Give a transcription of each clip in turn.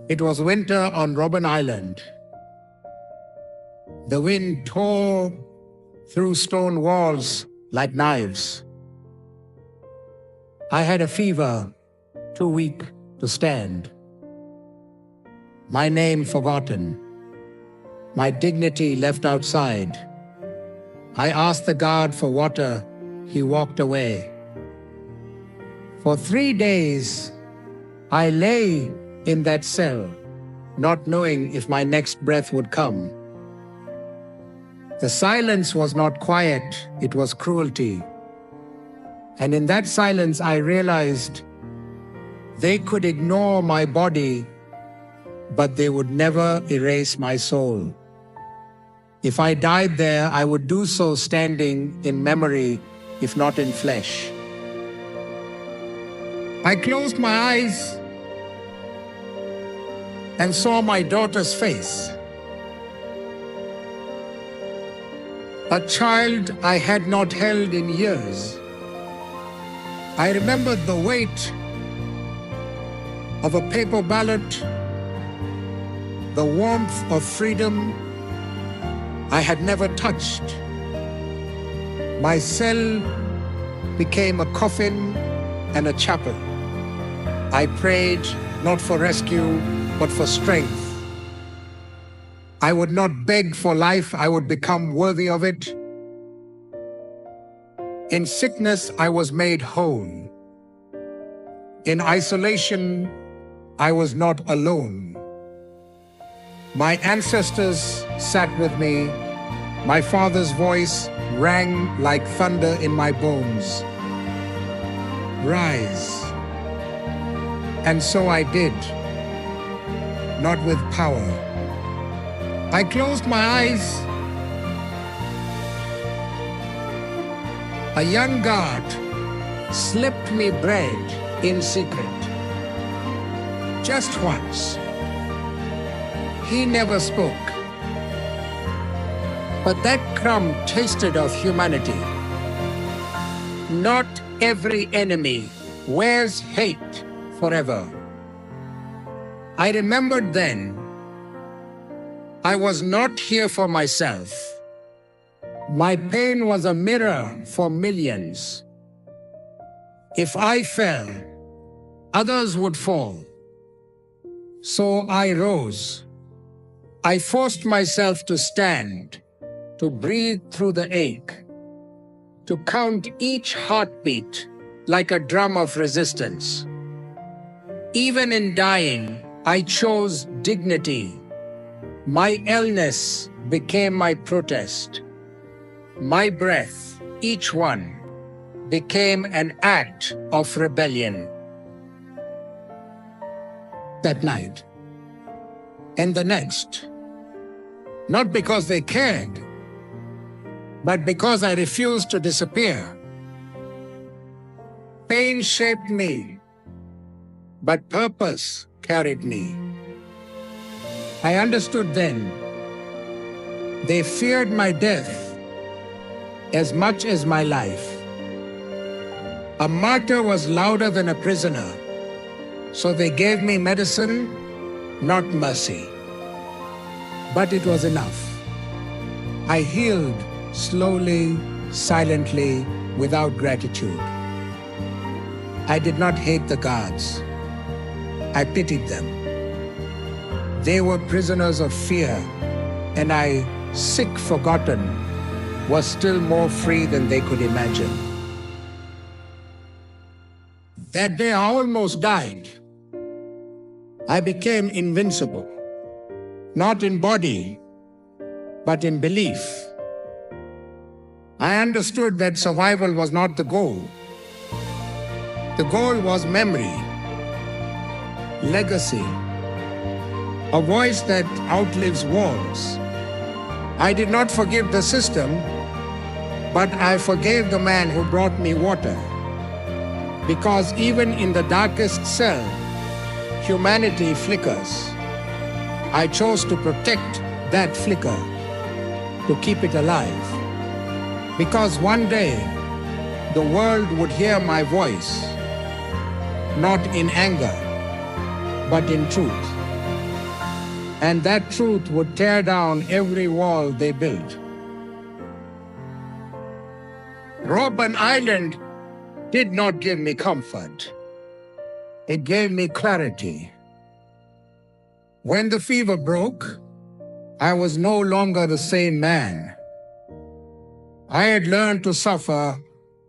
It was winter on Robben Island. The wind tore through stone walls like knives. I had a fever, too weak to stand. My name forgotten, my dignity left outside. I asked the guard for water, he walked away. For 3 days, I lay in that cell, not knowing if my next breath would come. The silence was not quiet, it was cruelty. And in that silence, I realized they could ignore my body, but they would never erase my soul. If I died there, I would do so standing in memory, if not in flesh. I closed my eyes and saw my daughter's face. A child I had not held in years. I remembered the weight of a paper ballot, the warmth of freedom I had never touched. My cell became a coffin and a chapel. I prayed not for rescue, but for strength. I would not beg for life, I would become worthy of it. In sickness, I was made whole. In isolation, I was not alone. My ancestors sat with me. My father's voice rang like thunder in my bones. Rise. And so I did, not with power. I closed my eyes. A young guard slipped me bread in secret. Just once. He never spoke. But that crumb tasted of humanity. Not every enemy wears hate forever. I remembered then, I was not here for myself. My pain was a mirror for millions. If I fell, others would fall. So I rose. I forced myself to stand, to breathe through the ache, to count each heartbeat like a drum of resistance. Even in dying, I chose dignity. My illness became my protest. My breath, each one, became an act of rebellion. That night, and the next, not because they cared, but because I refused to disappear. Pain shaped me, but purpose carried me. I understood then, they feared my death as much as my life. A martyr was louder than a prisoner, so they gave me medicine, not mercy. But it was enough. I healed slowly, silently, without gratitude. I did not hate the guards. I pitied them. They were prisoners of fear, and I, sick, forgotten, was still more free than they could imagine. That day I almost died. I became invincible, not in body, but in belief. I understood that survival was not the goal. The goal was memory, legacy, a voice that outlives walls. I did not forgive the system, but I forgave the man who brought me water. Because even in the darkest cell, humanity flickers. I chose to protect that flicker, to keep it alive. Because one day, the world would hear my voice, not in anger, but in truth. and that truth would tear down every wall they built. Robben Island did not give me comfort. It gave me clarity. When the fever broke, I was no longer the same man. I had learned to suffer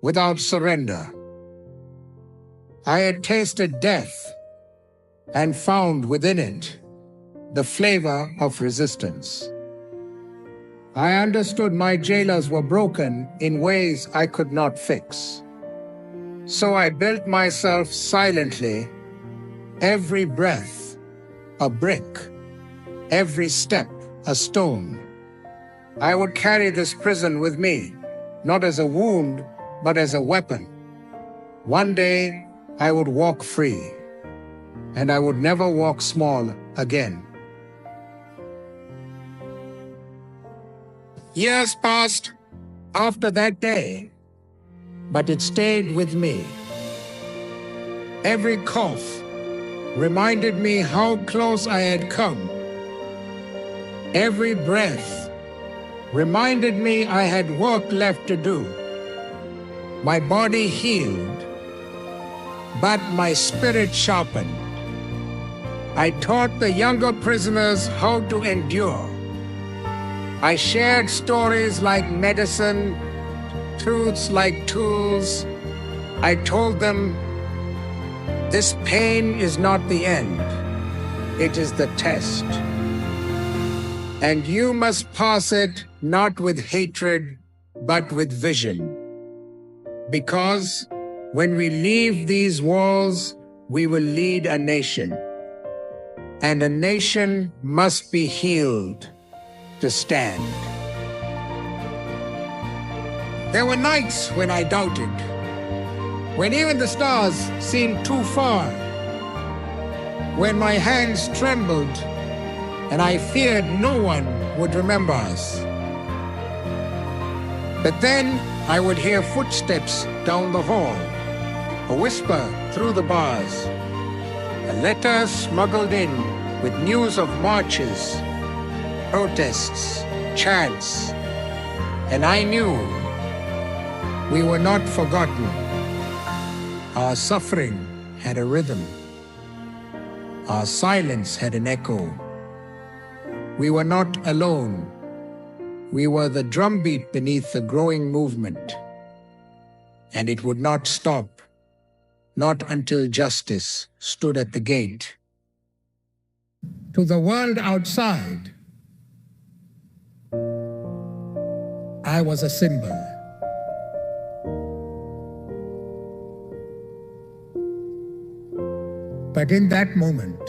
without surrender. I had tasted death and found within it the flavor of resistance. I understood my jailers were broken in ways I could not fix. So I built myself silently, every breath a brick, every step a stone. I would carry this prison with me, not as a wound, but as a weapon. One day, I would walk free, and I would never walk small again. Years passed after that day, but it stayed with me. Every cough reminded me how close I had come. Every breath reminded me I had work left to do. My body healed, but my spirit sharpened. I taught the younger prisoners how to endure. I shared stories like medicine, truths like tools. I told them, this pain is not the end, it is the test. And you must pass it not with hatred, but with vision. Because when we leave these walls, we will lead a nation. And a nation must be healed to stand. There were nights when I doubted, when even the stars seemed too far, when my hands trembled and I feared no one would remember us. But then I would hear footsteps down the hall, a whisper through the bars, a letter smuggled in with news of marches, protests, chants, and I knew we were not forgotten. Our suffering had a rhythm. Our silence had an echo. We were not alone. We were the drumbeat beneath the growing movement. And it would not stop, not until justice stood at the gate. To the world outside, I was a symbol. But in that moment,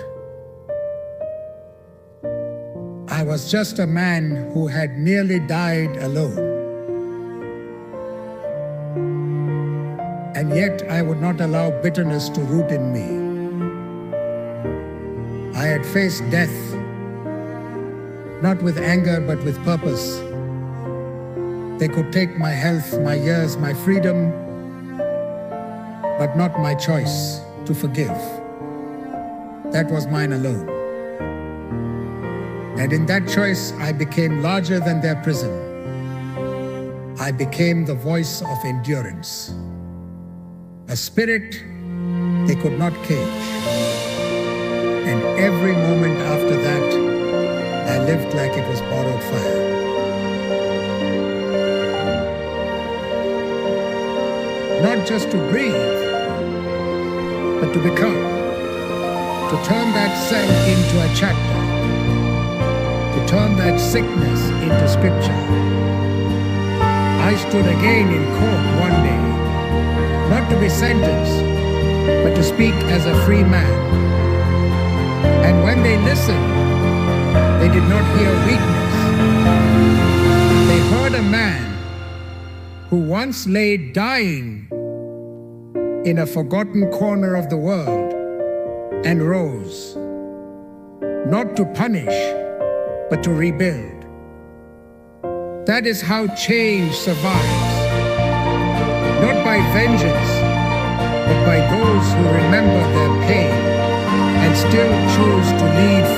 I was just a man who had nearly died alone. And yet I would not allow bitterness to root in me. I had faced death, not with anger, but with purpose. They could take my health, my years, my freedom, but not my choice to forgive. That was mine alone. And in that choice, I became larger than their prison. I became the voice of endurance, a spirit they could not cage. And every moment after that, I lived like it was borrowed fire. Not just to breathe, but to become. To turn that cell into a chapter, to turn that sickness into scripture. I stood again in court one day, not to be sentenced, but to speak as a free man. And when they listened, they did not hear weakness. They heard a man who once lay dying in a forgotten corner of the world and rose, not to punish, but to rebuild. That is how change survives, not by vengeance, but by those who remember their pain and still choose to lead